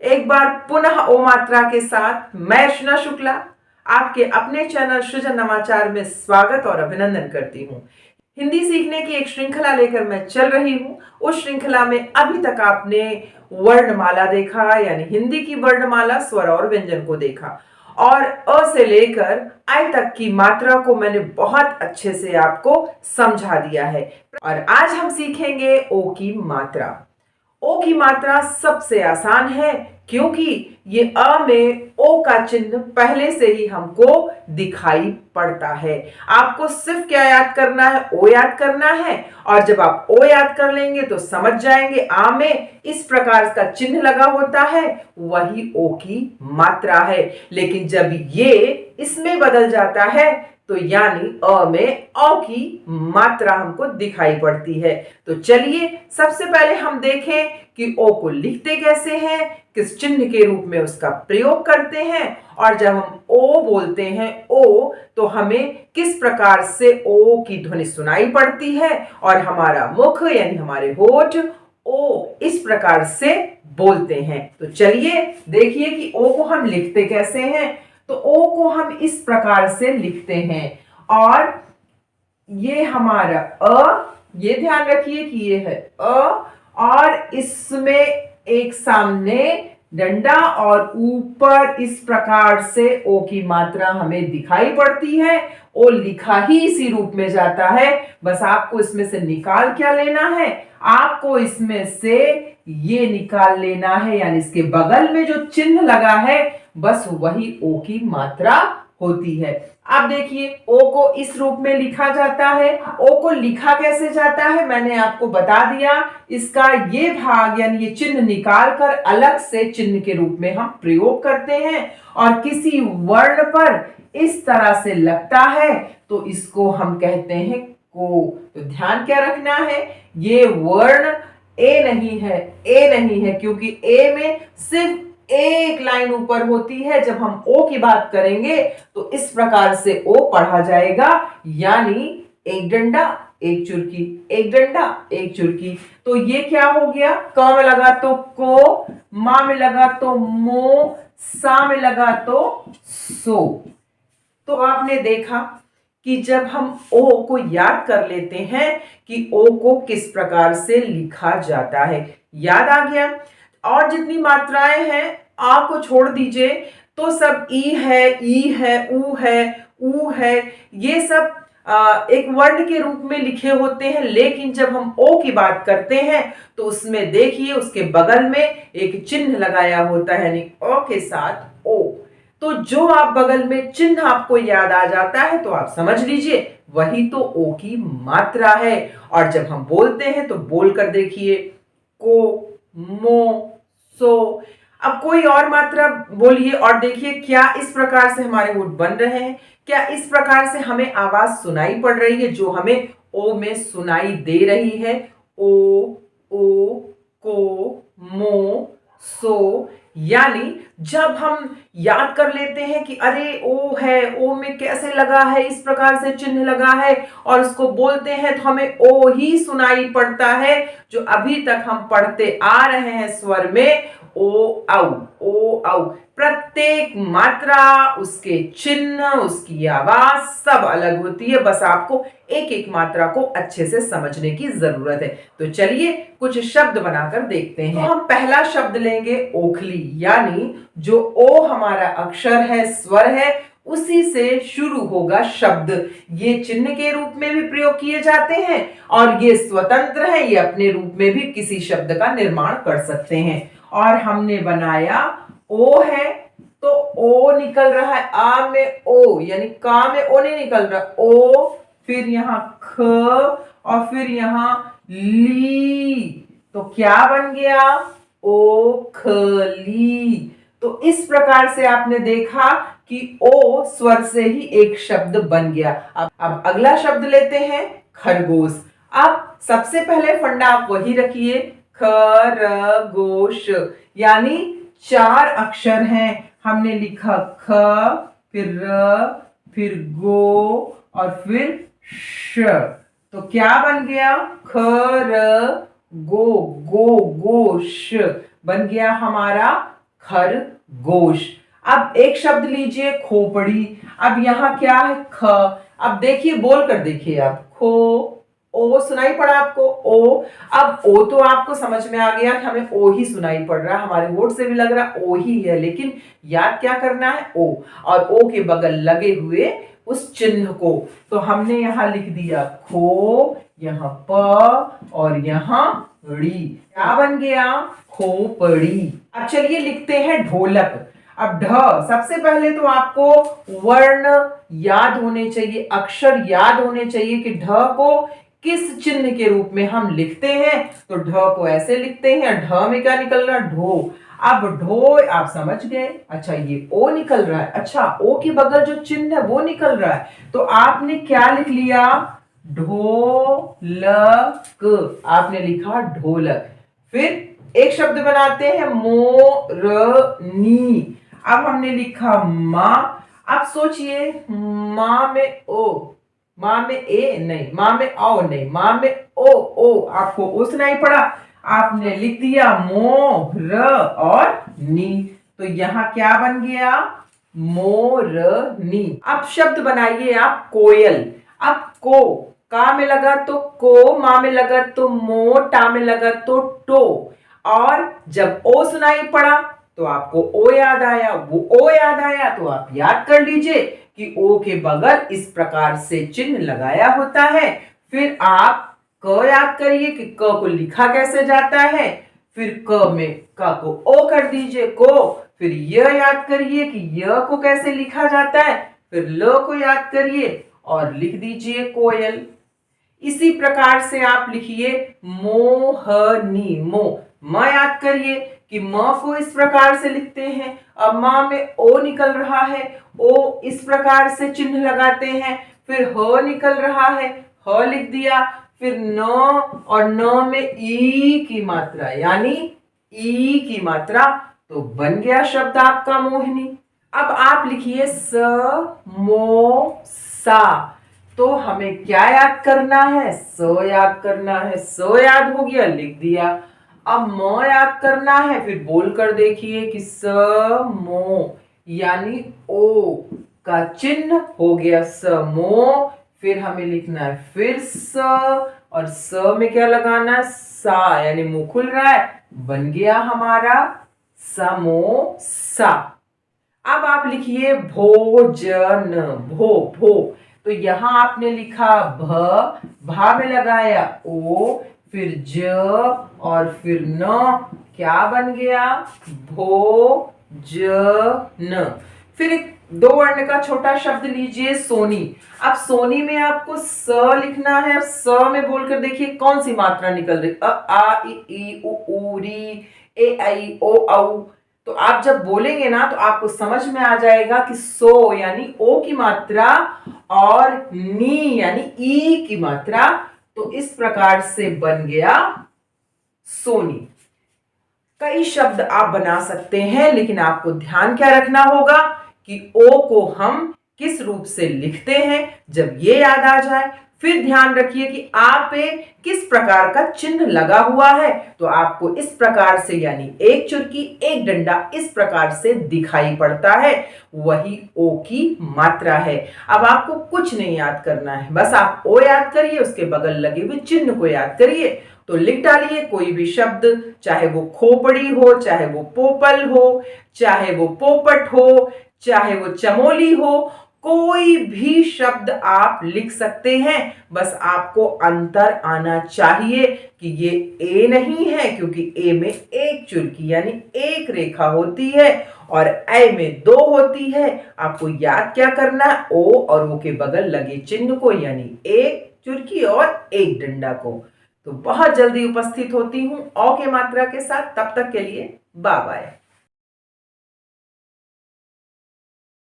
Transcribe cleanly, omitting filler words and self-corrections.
एक बार पुनः ओ मात्रा के साथ मैं अर्चना शुक्ला आपके अपने चैनल सृजन नवाचार में स्वागत और अभिनंदन करती हूँ। हिंदी सीखने की एक श्रृंखला लेकर मैं चल रही हूँ। उस श्रृंखला में अभी तक आपने वर्णमाला देखा, यानी हिंदी की वर्णमाला, स्वर और व्यंजन को देखा, और अ से लेकर आई तक की मात्रा को मैंने बहुत अच्छे से आपको समझा दिया है। और आज हम सीखेंगे ओ की मात्रा। ओ की मात्रा सबसे आसान है क्योंकि ये अ में ओ का चिन्ह पहले से ही हमको दिखाई पड़ता है। आपको सिर्फ क्या याद करना है? ओ याद करना है। और जब आप ओ याद कर लेंगे तो समझ जाएंगे आ में इस प्रकार का चिन्ह लगा होता है, वही ओ की मात्रा है। लेकिन जब ये इसमें बदल जाता है तो यानी अ में औ की मात्रा हमको दिखाई पड़ती है। तो चलिए सबसे पहले हम देखें कि ओ को लिखते कैसे हैं, किस चिन्ह के रूप में उसका प्रयोग करते हैं, और जब हम ओ बोलते हैं ओ तो हमें किस प्रकार से ओ की ध्वनि सुनाई पड़ती है और हमारा मुख यानी हमारे होठ ओ इस प्रकार से बोलते हैं। तो चलिए देखिए कि ओ को हम लिखते कैसे हैं। तो ओ को हम इस प्रकार से लिखते हैं, और ये हमारा अ, ये ध्यान रखिए कि ये है अ, और इसमें एक सामने डंडा और ऊपर इस प्रकार से ओ की मात्रा हमें दिखाई पड़ती है। ओ लिखा ही इसी रूप में जाता है। बस आपको इसमें से निकाल क्या लेना है? आपको इसमें से ये निकाल लेना है, यानी इसके बगल में जो चिन्ह लगा है बस वही ओ की मात्रा होती है। अब देखिए ओ को इस रूप में लिखा जाता है। ओ को लिखा कैसे जाता है मैंने आपको बता दिया। इसका ये भाग यानी ये चिन्ह निकाल कर अलग से चिन्ह के रूप में हम प्रयोग करते हैं, और किसी वर्ण पर इस तरह से लगता है तो इसको हम कहते हैं को। तो ध्यान क्या रखना है, ये वर्ण ए नहीं है, ए नहीं है, क्योंकि ए में सिर्फ एक लाइन ऊपर होती है। जब हम ओ की बात करेंगे तो इस प्रकार से ओ पढ़ा जाएगा, यानी एक डंडा एक चुरकी, एक डंडा एक चुरकी। तो ये क्या हो गया? क में लगा तो को, मा में लगा तो मो, सा में लगा तो सो। तो आपने देखा कि जब हम ओ को याद कर लेते हैं कि ओ को किस प्रकार से लिखा जाता है, याद आ गया। और जितनी मात्राएं हैं आ को छोड़ दीजिए तो सब ई है, ई है, ऊ है, ऊ है, ये सब एक वर्ण के रूप में लिखे होते हैं। लेकिन जब हम ओ की बात करते हैं तो उसमें देखिए उसके बगल में एक चिन्ह लगाया होता है, यानी अ के साथ ओ। तो जो आप बगल में चिन्ह आपको याद आ जाता है तो आप समझ लीजिए वही तो ओ की मात्रा है। और जब हम बोलते हैं तो बोलकर देखिए को, मो, सो। अब कोई और मात्रा बोलिए और देखिए क्या इस प्रकार से हमारे होठ बन रहे हैं, क्या इस प्रकार से हमें आवाज सुनाई पड़ रही है जो हमें ओ में सुनाई दे रही है। ओ, ओ, को, मो, सो। यानी जब हम याद कर लेते हैं कि अरे ओ है, ओ में कैसे लगा है, इस प्रकार से चिन्ह लगा है, और उसको बोलते हैं तो हमें ओ ही सुनाई पड़ता है जो अभी तक हम पढ़ते आ रहे हैं स्वर में ओ औ, ओ औ। प्रत्येक मात्रा, उसके चिन्ह, उसकी आवाज सब अलग होती है। बस आपको एक एक मात्रा को अच्छे से समझने की जरूरत है। तो चलिए कुछ शब्द बनाकर देखते हैं। तो हम पहला शब्द लेंगे ओखली, यानी जो ओ हमारा अक्षर है, स्वर है, उसी से शुरू होगा शब्द। ये चिन्ह के रूप में भी प्रयोग किए जाते हैं और ये स्वतंत्र है, ये अपने रूप में भी किसी शब्द का निर्माण कर सकते हैं। और हमने बनाया ओ है तो ओ निकल रहा है, आ में ओ, यानी का में ओ नहीं निकल रहा, ओ, फिर यहां ख, और फिर यहां ली। तो क्या बन गया? ओखली। तो इस प्रकार से आपने देखा कि ओ स्वर से ही एक शब्द बन गया। अब अगला शब्द लेते हैं खरगोश। अब सबसे पहले फंडा आप वही रखिए, खरगोश, यानी चार अक्षर हैं। हमने लिखा ख, फिर र, फिर गो, और फिर श। तो क्या बन गया? खर गो, गो, गोश बन गया हमारा खरगोश। अब एक शब्द लीजिए खोपड़ी। अब यहाँ क्या है? ख। अब देखिए, बोल कर देखिए आप, खो। ओ सुनाई पड़ा आपको? ओ। अब ओ तो आपको समझ में आ गया कि हमें ओ ही सुनाई पड़ रहा है, हमारे होठ से भी लग रहा ओ ही है, लेकिन याद क्या करना है? ओ। और ओ के बगल लगे हुए उस चिन्ह को, तो हमने यहां लिख दिया खो, यहाँ प और यहाँ ड़ी। क्या बन गया? खोपड़ी। अब चलिए लिखते हैं ढोलक। अब ढ, सबसे पहले तो आपको वर्ण याद होने चाहिए, अक्षर याद होने चाहिए कि ढ को किस चिन्ह के रूप में हम लिखते हैं। तो ढ को ऐसे लिखते हैं, ढ में क्या निकल रहा? ढो। अब ढो आप समझ गए। अच्छा, ये ओ निकल रहा है। अच्छा, ओ के बगल जो चिन्ह है वो निकल रहा है, तो आपने क्या लिख लिया? ढोलक। आपने लिखा ढोलक। फिर एक शब्द बनाते हैं मोरनी। अब हमने लिखा मां। अब सोचिए, मां में ओ, मां में ए नहीं, मां में औ नहीं, मां में ओ। ओ आपको ओ सुनाई पड़ा, आपने लिख दिया मो, र और नी। तो यहां क्या बन गया? मोरनी। अब शब्द बनाइए आप कोयल। अब को, का में लगा तो को, मा में लगा तो मो, टा में लगा तो टो। और जब ओ सुनाई पड़ा तो आपको ओ याद आया। वो ओ याद आया तो आप याद कर लीजिए कि ओ के बगल इस प्रकार से चिन्ह लगाया होता है। फिर आप क याद करिए कि क को लिखा कैसे जाता है। फिर क में क को ओ कर दीजिए, को। फिर य याद करिए कि य को कैसे लिखा जाता है। फिर ल को याद करिए और लिख दीजिए कोयल। इसी प्रकार से आप लिखिए मोहनी, मो। म याद करिए कि म को इस प्रकार से लिखते हैं। अब मां में ओ निकल रहा है, ओ इस प्रकार से चिन्ह लगाते हैं। फिर ह निकल रहा है, ह लिख दिया। फिर न, और न में ई की मात्रा, यानी ई की मात्रा, तो बन गया शब्द आपका मोहिनी। अब आप लिखिए स मो सा। तो हमें क्या याद करना है? स याद करना है। स याद हो गया, लिख दिया। अब म याद करना है, फिर बोलकर देखिए कि स मो, यानी ओ का चिन्ह हो गया स मो। फिर हमें लिखना है फिर स, और स में क्या लगाना? सा, यानी मुंह खुल रहा है, बन गया हमारा समोसा। अब आप लिखिए भोजन। भो, भो, तो यहां आपने लिखा भ, भा में लगाया ओ, फिर ज और फिर न, क्या बन गया? भोजन। फिर एक दो वर्ण का छोटा शब्द लीजिए सोनी। अब सोनी में आपको स लिखना है। स में बोलकर देखिए कौन सी मात्रा निकल रही? अ, आ, इ, ई, उ, ऊ, री, ए, आई, ओ, औ। तो आप जब बोलेंगे ना तो आपको समझ में आ जाएगा कि सो यानी ओ की मात्रा और नी यानी ई की मात्रा, तो इस प्रकार से बन गया सोनी। कई शब्द आप बना सकते हैं, लेकिन आपको ध्यान क्या रखना होगा कि ओ को हम किस रूप से लिखते हैं। जब ये याद आ जाए, फिर ध्यान रखिए कि आ पे किस प्रकार का चिन्ह लगा हुआ है, तो आपको इस प्रकार से, यानी एक चुरकी एक डंडा, इस प्रकार से दिखाई पड़ता है। वही ओ की मात्रा है। अब आपको कुछ नहीं याद करना है, बस आप ओ याद करिए, उसके बगल लगे हुए चिन्ह को याद करिए। तो लिख डालिए कोई भी शब्द, चाहे वो खोपड़ी हो, चाहे वो पोपल हो, चाहे वो पोपट हो, चाहे वो चमोली हो, कोई भी शब्द आप लिख सकते हैं। बस आपको अंतर आना चाहिए कि ये ए नहीं है, क्योंकि ए में एक चुरकी यानी एक रेखा होती है और ए में दो होती है। आपको याद क्या करना है? ओ और ओ के बगल लगे चिन्ह को, यानी एक चुरकी और एक डंडा को। तो बहुत जल्दी उपस्थित होती हूं औ के मात्रा के साथ। तब तक के लिए बाय बाय।